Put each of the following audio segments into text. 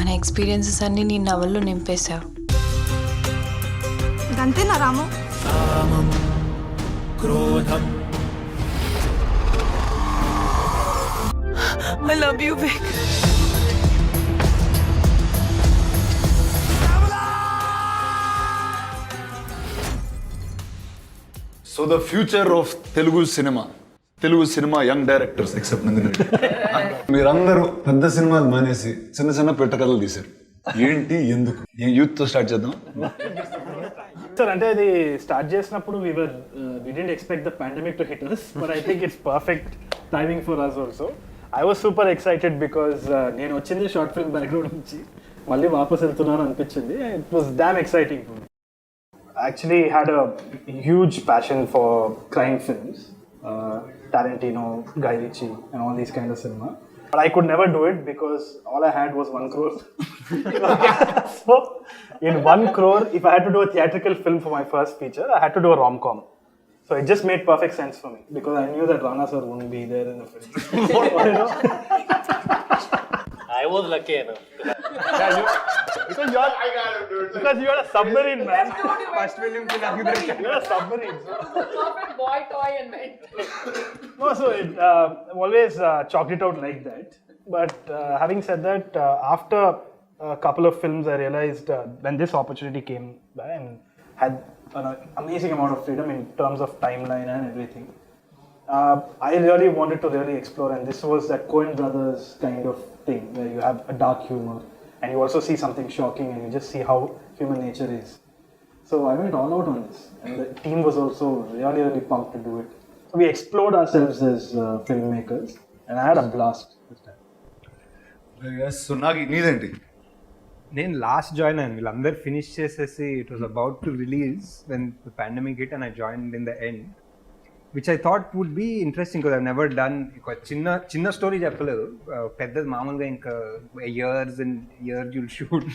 మన ఎక్స్పీరియన్సెస్ అన్నీ నీ నవల్లో నింపేశావు. అంతేనా రాము? కామం క్రోధం. I love you, Vic. So the future of Telugu cinema young directors except Nandini Reddy. మీరందరూ పెద్ద సినిమాలు మానేసి చిన్న చిన్న పెట్ట కథలు తీశారు. ఏంటి ఎందుకు? యూత్ తో స్టార్ట్ చేద్దాం. సార్ అంటే అది స్టార్ట్ చేసినప్పుడు we didn't expect the pandemic to hit us, but I think it's perfect timing for us also. I was super excited because నేను వచ్చింది షార్ట్ ఫిల్మ్ బ్యాక్గ్రౌండ్ నుంచి మళ్ళీ వాపస్ వెళ్తున్నాను అనిపించింది. It was damn exciting for me. I actually had a huge passion for crime films, Tarantino, Guy Ritchie and all these kind of cinema. But I could never do it because all I had was 1 crore. So in 1 crore, if I had to do a theatrical film for my first feature, I had to do a rom-com. So it just made perfect sense for me because I knew that Rana sir wouldn't be there in the film. You know? I was lucky enough. Because you're a submarine, man. First film You're a submarine. So. perfect boy toy and man. No, so it always chalked it out like that. But having said that, after a couple of films, I realized when this opportunity came by and had an amazing amount of freedom in terms of timeline and everything, I really wanted to really explore. And this was that Coen Brothers kind of thing where you have a dark humor and you also see something shocking and you just see how human nature is. So I went all out on this, and the team was also really pumped to do it. So we explored ourselves as filmmakers, and I had a blast this time. సో నాకు నీదేంటి? నేను last join అయ్యాను. వీళ్ళందరూ finish చేసేసి it was about to release when the pandemic hit and I joined in the end, which I thought would be interesting because I never done. ఒక చిన్న story చెప్పలేదు, పెద్దది మామూలుగా ఇంకా years and years you'll shoot.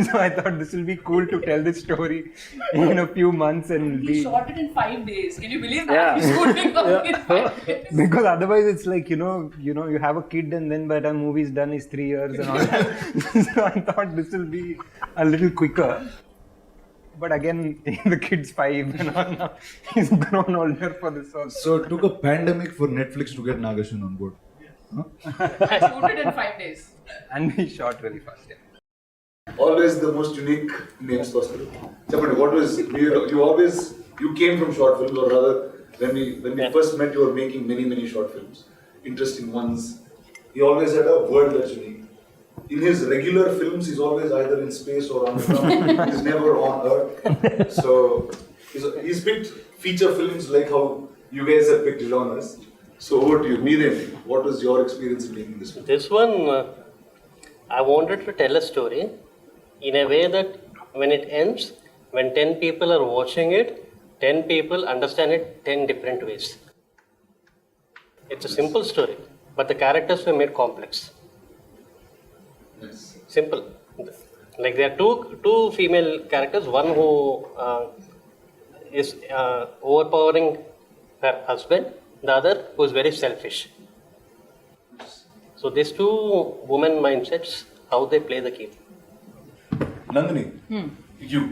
So I thought this will be cool to tell this story in a few months and He shot it in 5 days. Can you believe that? He's shooting something in 5 days. because otherwise it's like you know you have a kid and then by the time movie is done is 3 years and all that. So I thought this will be a little quicker. But again, the kid's 5 and all now. He's grown older for this also. So it took a pandemic for Netflix to get Nagashan on board. I shot it in 5 days. And we shot very fast. Yeah. Always the most unique names possible. Somebody, what was you came from short films, or rather when we first met you were making many short films, interesting ones. He always had a word that's unique. In his regular films, he's always either in space or on the ground. He's never on Earth. So he's picked feature films like how you guys have picked genres. So over to you, Needham. What was your experience in making this film? This one, I wanted to tell a story in a way that when it ends, when 10 people are watching it, 10 people understand it 10 different ways. It's a simple story, but the characters were made complex. Yes. Simple. Like there are two female characters, one who is overpowering her husband, the other who is very selfish. So these two women mindsets, how they play the game. Nandini, you.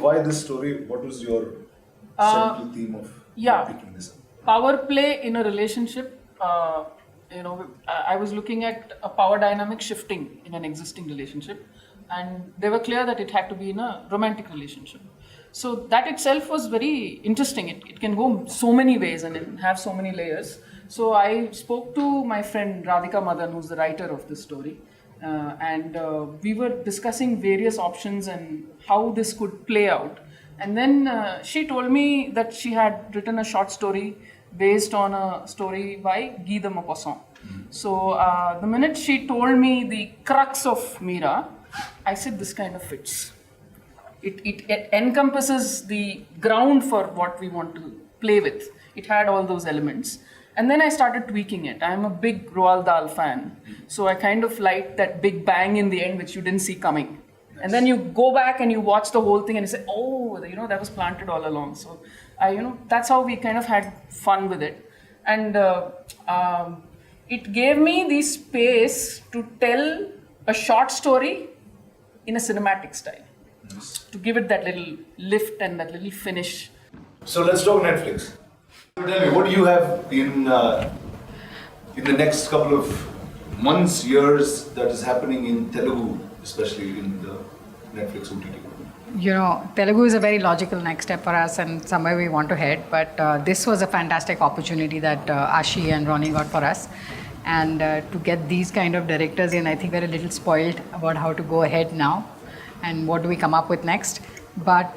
Why this story? What was your central theme of picking this up? Power play in a relationship. I was looking at a power dynamic shifting in an existing relationship, and they were clear that it had to be in a romantic relationship. So that itself was very interesting. It can go so many ways and have so many layers. So I spoke to my friend Radhika Madan, who's the writer of this story, and we were discussing various options and how this could play out. And then she told me that she had written a short story based on a story by Guy de Maupassant. So the minute she told me the crux of Meera, I said this kind of fits. It encompasses the ground for what we want to play with. It had all those elements. And then I started tweaking it. I'm a big Roald Dahl fan. So I kind of liked that big bang in the end, which you didn't see coming. And then you go back and you watch the whole thing and you say, oh, that was planted all along. So that's how we kind of had fun with it. And it gave me the space to tell a short story in a cinematic style, to give it that little lift and that little finish. So let's talk Netflix. So tell me, what do you have in the next couple of months, years that is happening in Telugu, especially in the Netflix OTT? You know, Telugu is a very logical next step for us and somewhere we want to head. But this was a fantastic opportunity that Ashi and Ronnie got for us. And to get these kind of directors in, I think we're a little spoiled about how to go ahead now and what do we come up with next. But,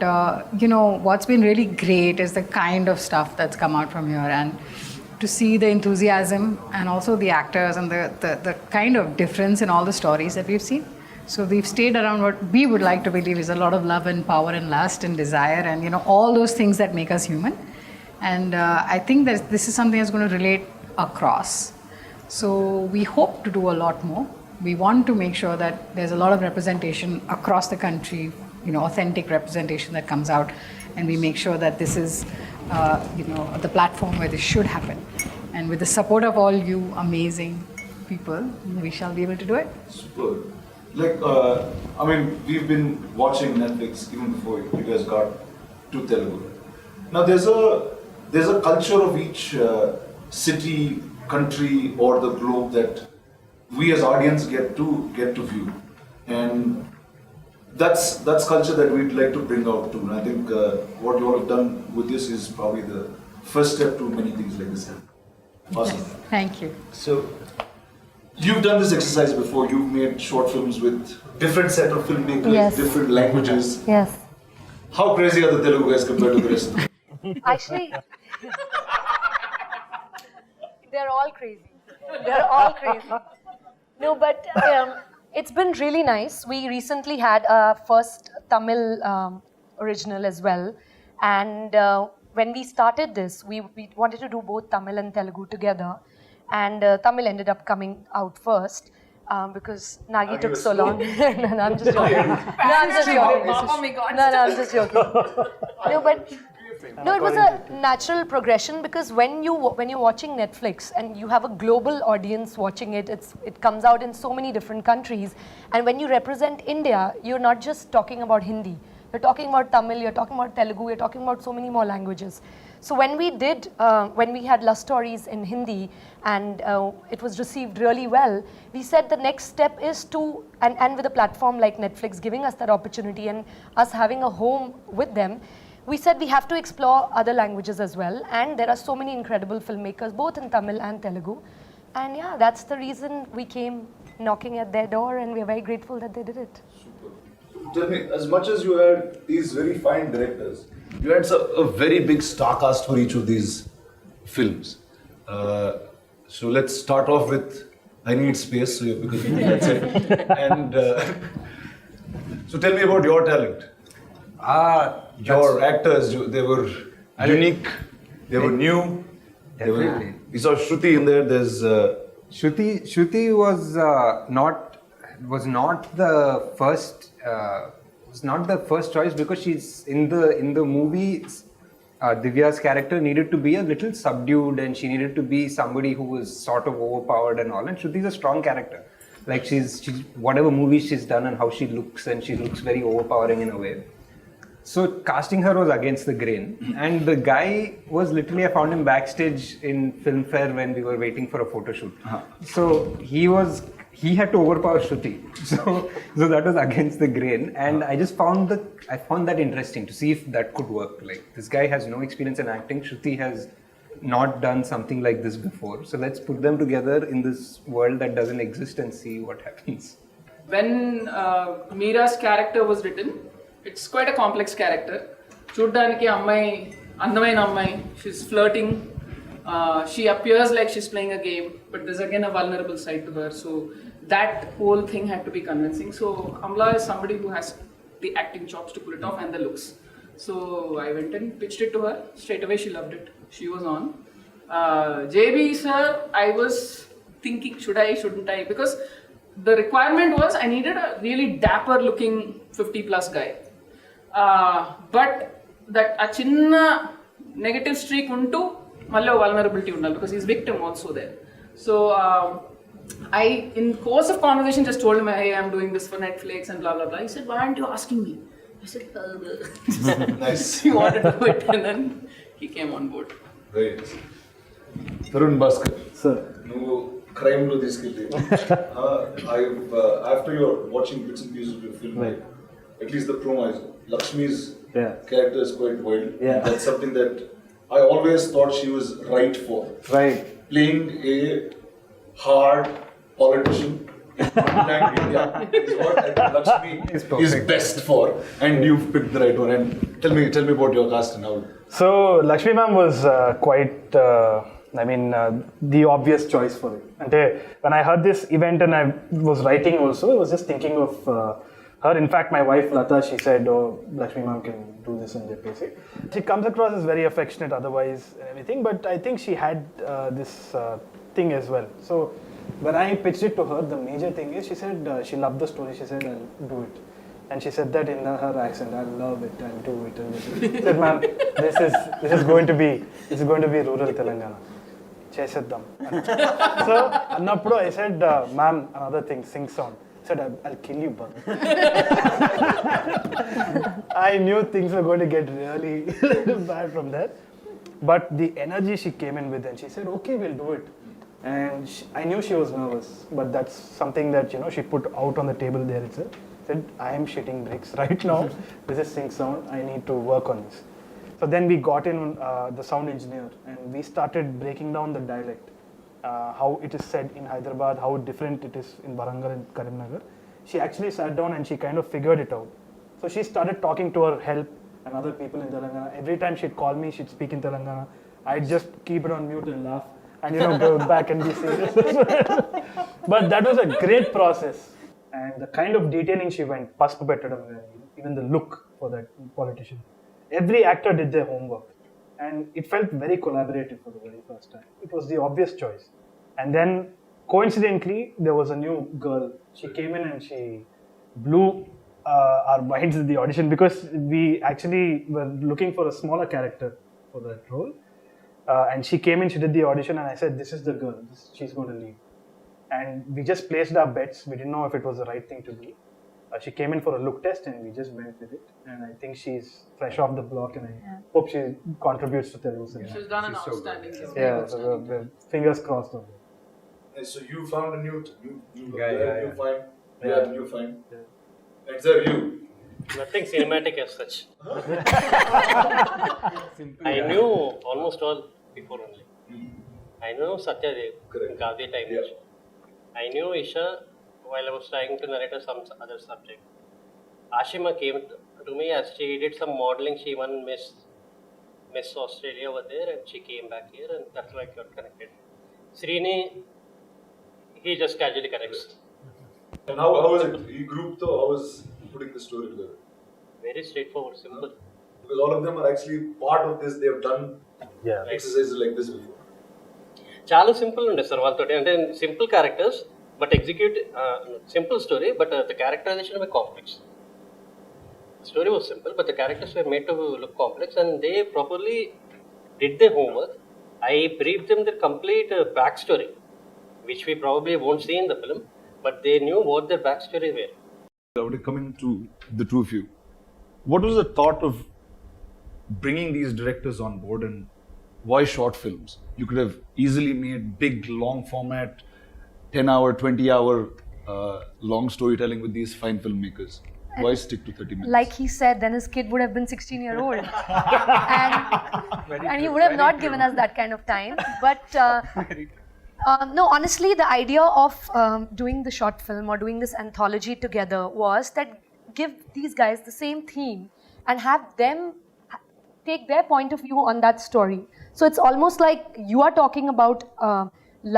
you know, what's been really great is the kind of stuff that's come out from here. And to see the enthusiasm and also the actors and the kind of difference in all the stories that we've seen. So we've stayed around what we would like to believe is a lot of love and power and lust and desire and, you know, all those things that make us human. And I think that this is something that's going to relate across. So we hope to do a lot more. We want to make sure that there's a lot of representation across the country, you know, authentic representation that comes out. And we make sure that this is, you know, the platform where this should happen. And with the support of all you amazing people, we shall be able to do it. Super. Like, I mean, we've been watching Netflix even before you guys got to Telugu. Now, there's a culture of each city, country, or the globe that we as audience get to view, and that's culture that we'd like to bring out too. And I think what you all have done with this is probably the first step to many things like this. Awesome. Yes. Thank you. So, you've done this exercise before. You've made short films with different set of filmmakers, Yes. different languages. Yes. How crazy are the Telugu guys compared to the rest? Actually, they're all crazy. They're all crazy. No, but it's been really nice. We recently had our first Tamil original as well. And when we started this, we wanted to do both Tamil and Telugu together. And Tamil ended up coming out first because Nagi took so long. No, I'm just joking. No, I'm just joking. Oh my God. No, I'm just joking. No, but no, it was a natural progression because when you're watching Netflix and you have a global audience watching it, it comes out in so many different countries. And when you represent India, you're not just talking about Hindi. You're talking about Tamil, you're talking about Telugu, you're talking about so many more languages. So when we had Love Stories in Hindi and it was received really well, we said the next step is to, and with a platform like Netflix giving us that opportunity and us having a home with them, we said we have to explore other languages as well. And there are so many incredible filmmakers, both in Tamil and Telugu. And yeah, that's the reason we came knocking at their door and we're very grateful that they did it. Tell me, as much as you had these very fine directors, you had a very big star cast for each of these films. So let's start off with I Need Space, so because that's it. And so tell me about your talent. Your actors, they were unique, they were new. Definitely. We saw Shruti in there. There's Shruti was not the first choice because she's in the movie. Divya's character needed to be a little subdued and she needed to be somebody who was sort of overpowered and all. And Shruti's a strong character. Like she's whatever movies she's done and how she looks, and she looks very overpowering in a way. So casting her was against the grain, and the guy was literally, I found him backstage in Filmfare when we were waiting for a photo shoot. So he had to overpower Shruti. So that was against the grain, and I just found that interesting to see if that could work. Like, this guy has no experience in acting. Shruti has not done something like this before. So let's put them together in this world that doesn't exist and see what happens. When Meera's character was written, it's quite a complex character. Chuddaniki ammayi, andamaina ammayi, she's flirting. She appears like she's playing a game, but there's again a vulnerable side to her. So that whole thing had to be convincing. So Amla is somebody who has the acting chops to pull it off and the looks. So I went and pitched it to her. Straight away she loved it. She was on. JB sir, I was thinking, should I, shouldn't I? Because the requirement was I needed a really dapper looking 50 plus guy. But that a chinna negative streak unto mallo vulnerability undal because he's victim also there. So in course of conversation, just told him, hey, I'm doing this for Netflix and blah blah blah. He said, why aren't you asking me? I said, Nice. he wanted to do it, and then he came on board. Very nice. Tharun Bhascker. Sir. నువ్వు crime లో తీసుకెళ్ళి after you're watching bits and pieces of your film, Right. at least the promo is Lakshmi's Yeah. character is quite wild. Yeah. That's something that I always thought she was right for. Right. Playing a hard politician in mainland India is what I think Lakshmi is best for, and you've picked the right one. And tell me about your cast and how. So Lakshmi ma'am was quite, the obvious choice for it. And when I heard this event and I was writing also, I was just thinking of her. In fact, my wife Lata, she said, "Oh, Lakshmi ma'am can do this in JPC." She comes across as very affectionate, otherwise and everything. But I think she had this thing as well. So when I pitched it to her, the major thing is she said she loved the story. She said, "I'll do it." And she said that in her accent, "I love it, I'll do it." And she said, "Ma'am, this is going to be rural Telangana. Cheseddam." So annappudu I said, "Ma'am, another thing, sing song." I said, "I'll kill you, bud." I knew things were going to get really bad from that. But the energy she came in with, and she said, "Okay, we'll do it." And I knew she was nervous, but that's something that she put out on the table there itself. Said, "I am shitting bricks right now. This is sync sound. I need to work on this." So then we got in the sound engineer, and we started breaking down the dialect, how it is said in Hyderabad, how different it is in Warangal and Karimnagar. She actually sat down and she kind of figured it out. So she started talking to her help and other people in Telangana. Every time she'd call me, she'd speak in Telangana. I'd just keep it on mute and laugh, and go back and be serious. But that was a great process. And the kind of detailing she went, Paspu Pettadam, even the look for that politician. Every actor did their homework. And it felt very collaborative for the very first time. It was the obvious choice. And then, coincidentally, there was a new girl. She came in and she blew our minds in the audition, because we actually were looking for a smaller character for that role. And she came in, she did the audition, and I said, "This is the girl. She's going to lead." And we just placed our bets. We didn't know if it was the right thing to do. She came in for a look test, and we just went with it. And I think she's fresh off the block, and I hope she contributes to Telugu cinema. She's done an outstanding job. Yeah, so we're fingers crossed on that. So you found a new guy. You find. Yeah, you find. And sir, you. Nothing cinematic as such. I knew almost all before only. I know Satyadev, Gavya time. I knew Isha while I was trying to narrate some other subject. Ashima came to me as she did some modeling. She won Miss Australia over there, and she came back here, and that's why I got connected. Srini, he just casually connects. And how was it? You group though, how was putting the story together? Very straightforward, simple. Because all of them are actually part of this. They have done exercises like this before. చాలా simple ఉండే sir వాళ్ళతోటి, అంటే simple characters but execute simple story, but the characterisation were complex. Story was simple but the characters were made to look complex, and they properly did they homework. I briefed them the complete backstory, which we probably won't see in the film, but they knew what their backstory were. Coming to the two of you, what was the thought of bringing these directors on board, and why short films? You could have easily made big, long format, 10-hour, 20-hour long storytelling with these fine filmmakers. Why stick to 30 minutes? Like he said, then his kid would have been 16-year-old. and he would have not given us that kind of time. But no, honestly, the idea of doing the short film or doing this anthology together was that give these guys the same theme and have them take their point of view on that story. So it's almost like you are talking about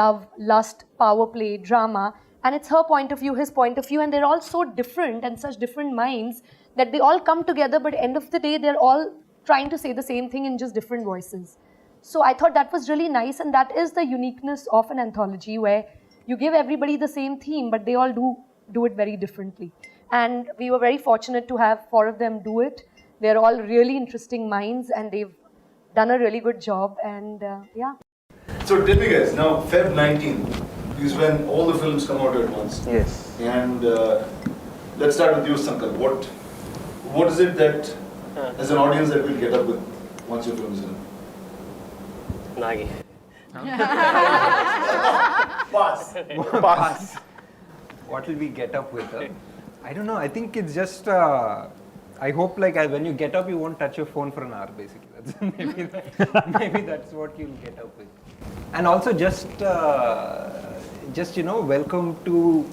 love, lust, power play, drama, and it's her point of view, his point of view, and they're all so different and such different minds that they all come together, but end of the day, they're all trying to say the same thing in just different voices. So I thought that was really nice, and that is the uniqueness of an anthology, where you give everybody the same theme, but they all do it very differently. And we were very fortunate to have 4 of them do it. They're all really interesting minds, and they've done a really good job, and yeah. So tell me guys, now Feb 19 is when all the films come out at once. Yes. And let's start with you, Sankalp. What is it that, as an audience, that we'll get up with once your film is in? Nagi. Pass. What will we get up with? I don't know. I think it's just. I hope like when you get up, you won't touch your phone for an hour. Basically, maybe that's what you'll get up with. And also just welcome to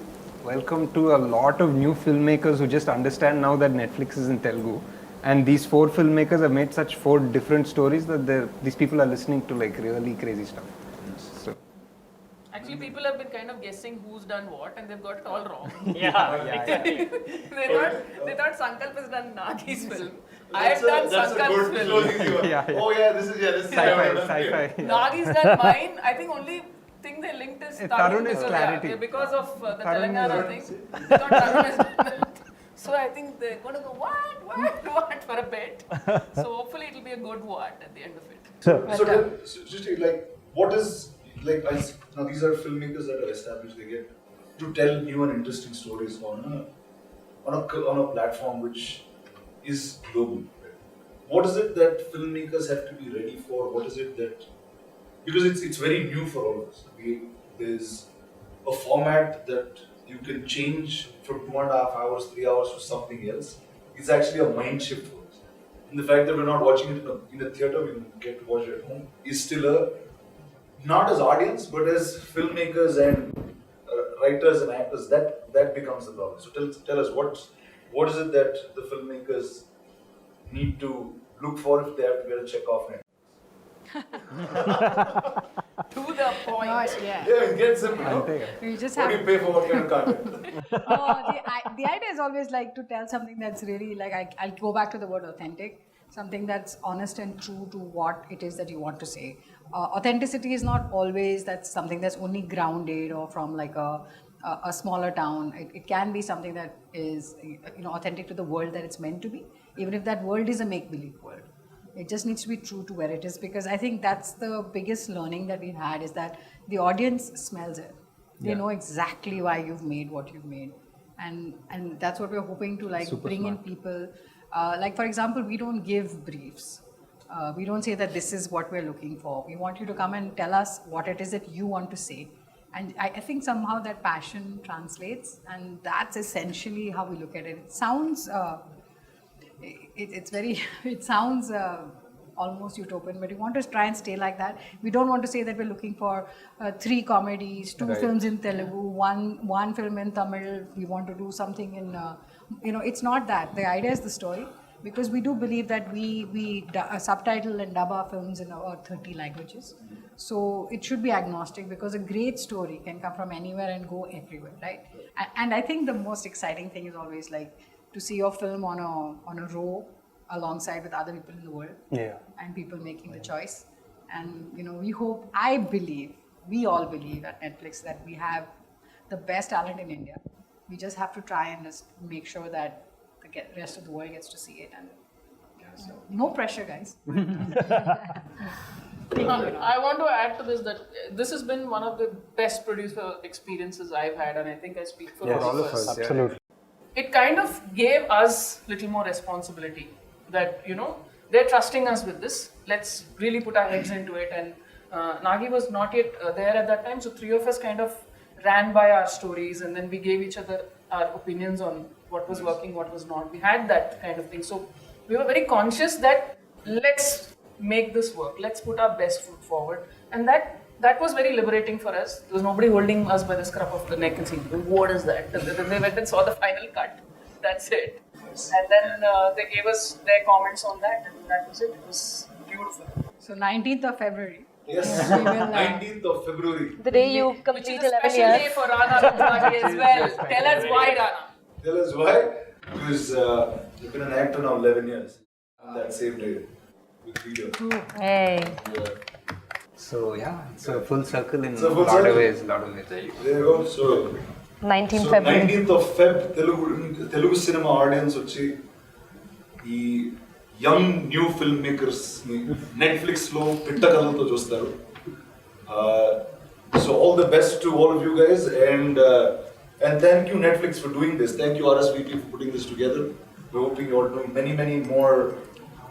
a lot of new filmmakers who just understand now that Netflix is in Telugu. And these 4 filmmakers have made such 4 different stories that these people are listening to like really crazy stuff. So. Actually, people have been kind of guessing who's done what, and they've got it all wrong. Exactly. they thought Sankalp has done Nagi's film. I have done Sankalp's film. Oh yeah, this is Sci-fi. Nagi's done mine. I think only thing they linked is Tharun is clarity. because of the Tharun Telangana thing. They thought Tharun has done that. So I think they're going to go what for a bit. So hopefully it'll be a good what at the end of it. So just like, what is like? Now these are filmmakers that are established. They get to tell new and interesting stories on a platform which is global. What is it that filmmakers have to be ready for? What is it that, because it's very new for all of us. There's a format that you can change from 2.5 hours, 3 hours to something else. It's actually a mind shift for us. And the fact that we're not watching it in a theater, we get to watch it at home, is still not as audience, but as filmmakers and writers and actors, that becomes the problem. So tell us, what is it that the filmmakers need to look for if they have to get a check off net? To the point. Gosh, yeah. Yeah, it gets simple. No? We just What have do you pay for what kind of content? the idea is always like to tell something that's really like I'll go back to the word authentic, something that's honest and true to what it is that you want to say. Authenticity is not always that's something that's only grounded or from like a smaller town. It can be something that is authentic to the world that it's meant to be, even if that world is a make-believe world. It just needs to be true to where it is, because I think that's the biggest learning that we've had, is that the audience smells it. They know exactly why you've made what you've made, and that's what we're hoping to like bring in people. Like for example, we don't give briefs. We don't say that this is what we're looking for. We want you to come and tell us what it is that you want to say. And I think somehow that passion translates, and that's essentially how we look at it. It sounds, it sounds almost utopian, but we want to try and stay like that. We don't want to say that we're looking for 3 comedies, 2 films in Telugu, one film in Tamil. We want to do something in, it's not that. The idea is the story. Because we do believe that we subtitle and dub our films in about 30 languages. So it should be agnostic, because a great story can come from anywhere and go everywhere, right? And I think the most exciting thing is always like to see your film on a row alongside with other people in the world. And people making the choice. And we all believe at Netflix that we have the best talent in India. We just have to try and just make sure that the rest of the world gets to see it, and so no pressure, guys. I want to add to this that this has been one of the best producer experiences I've had, and I think I speak for all of us. Absolutely. It kind of gave us little more responsibility, that they're trusting us with this. Let's really put our heads into it. And Nagi was not yet there at that time, so 3 of us kind of ran by our stories, and then we gave each other our opinions on what was working, what was not. We had that kind of thing. So we were very conscious that let's make this work. Let's put our best foot forward. And that was very liberating for us. There was nobody holding us by the scruff of the neck and saying, what is that? And then they went and saw the final cut. That's it. And then they gave us their comments on that, and that was it. It was beautiful. So 19th of February. Yes, 19th of February. The day you complete 11 years. Which is a special day for Rana Daggubati as well. Tell us why, Rana. Tell us why? Because you've been an actor now 11 years. On that same day. With Peter. Hey. Yeah. So it's a full circle in a a lot of ways. There you go. So 19th February. 19th of Feb, Telugu cinema audience వచ్చి ఈ young new film makers ని Netflix లో పిట్ట కథలతో చూస్తారు. So all the best to all of you guys, and thank you Netflix for doing this. Thank you RSVP for putting this together. We're hoping you're doing many more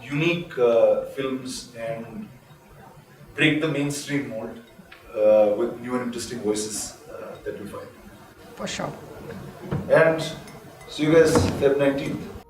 unique films and break the mainstream mold with new and interesting voices that we find. For sure. And see you guys Feb 19th.